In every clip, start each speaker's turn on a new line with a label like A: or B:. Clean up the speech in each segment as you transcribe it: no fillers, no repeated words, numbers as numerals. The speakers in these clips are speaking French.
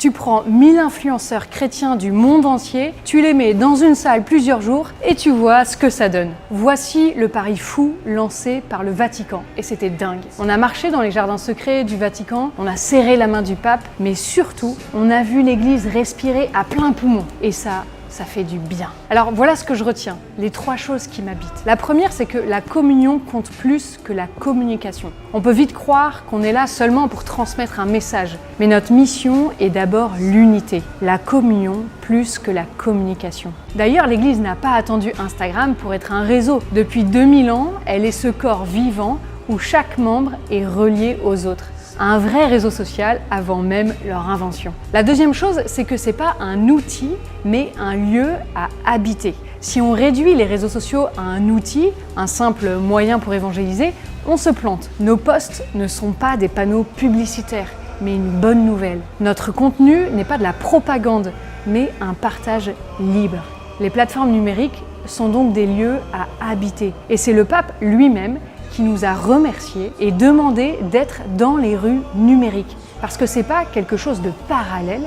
A: Tu prends 1000 influenceurs chrétiens du monde entier, tu les mets dans une salle plusieurs jours et tu vois ce que ça donne. Voici le pari fou lancé par le Vatican et c'était dingue. On a marché dans les jardins secrets du Vatican, on a serré la main du pape, mais surtout, on a vu l'église respirer à plein poumon et ça fait du bien. Alors voilà ce que je retiens, les 3 choses qui m'habitent. La première, c'est que la communion compte plus que la communication. On peut vite croire qu'on est là seulement pour transmettre un message, mais notre mission est d'abord l'unité, la communion plus que la communication. D'ailleurs, l'Église n'a pas attendu Instagram pour être un réseau. Depuis 2000 ans, elle est ce corps vivant où chaque membre est relié aux autres. Un vrai réseau social avant même leur invention. La deuxième chose, c'est que c'est pas un outil, mais un lieu à habiter. Si on réduit les réseaux sociaux à un outil, un simple moyen pour évangéliser, on se plante. Nos posts ne sont pas des panneaux publicitaires, mais une bonne nouvelle. Notre contenu n'est pas de la propagande, mais un partage libre. Les plateformes numériques sont donc des lieux à habiter. Et c'est le pape lui-même qui nous a remerciés et demandé d'être dans les rues numériques. Parce que c'est pas quelque chose de parallèle,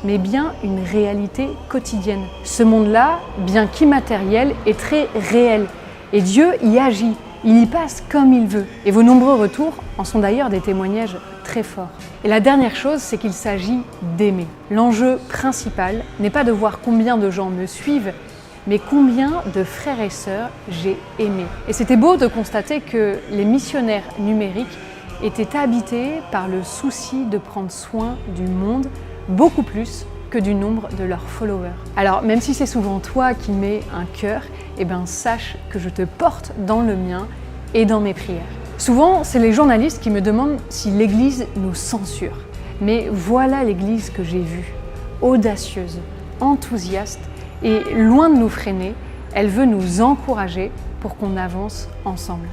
A: mais bien une réalité quotidienne. Ce monde-là, bien qu'immatériel, est très réel. Et Dieu y agit, il y passe comme il veut. Et vos nombreux retours en sont d'ailleurs des témoignages très forts. Et la dernière chose, c'est qu'il s'agit d'aimer. L'enjeu principal n'est pas de voir combien de gens me suivent, mais combien de frères et sœurs j'ai aimés. Et c'était beau de constater que les missionnaires numériques étaient habités par le souci de prendre soin du monde beaucoup plus que du nombre de leurs followers. Alors même si c'est souvent toi qui mets un cœur, sache que je te porte dans le mien et dans mes prières. Souvent, c'est les journalistes qui me demandent si l'Église nous censure. Mais voilà l'Église que j'ai vue, audacieuse, enthousiaste, et loin de nous freiner, elle veut nous encourager pour qu'on avance ensemble.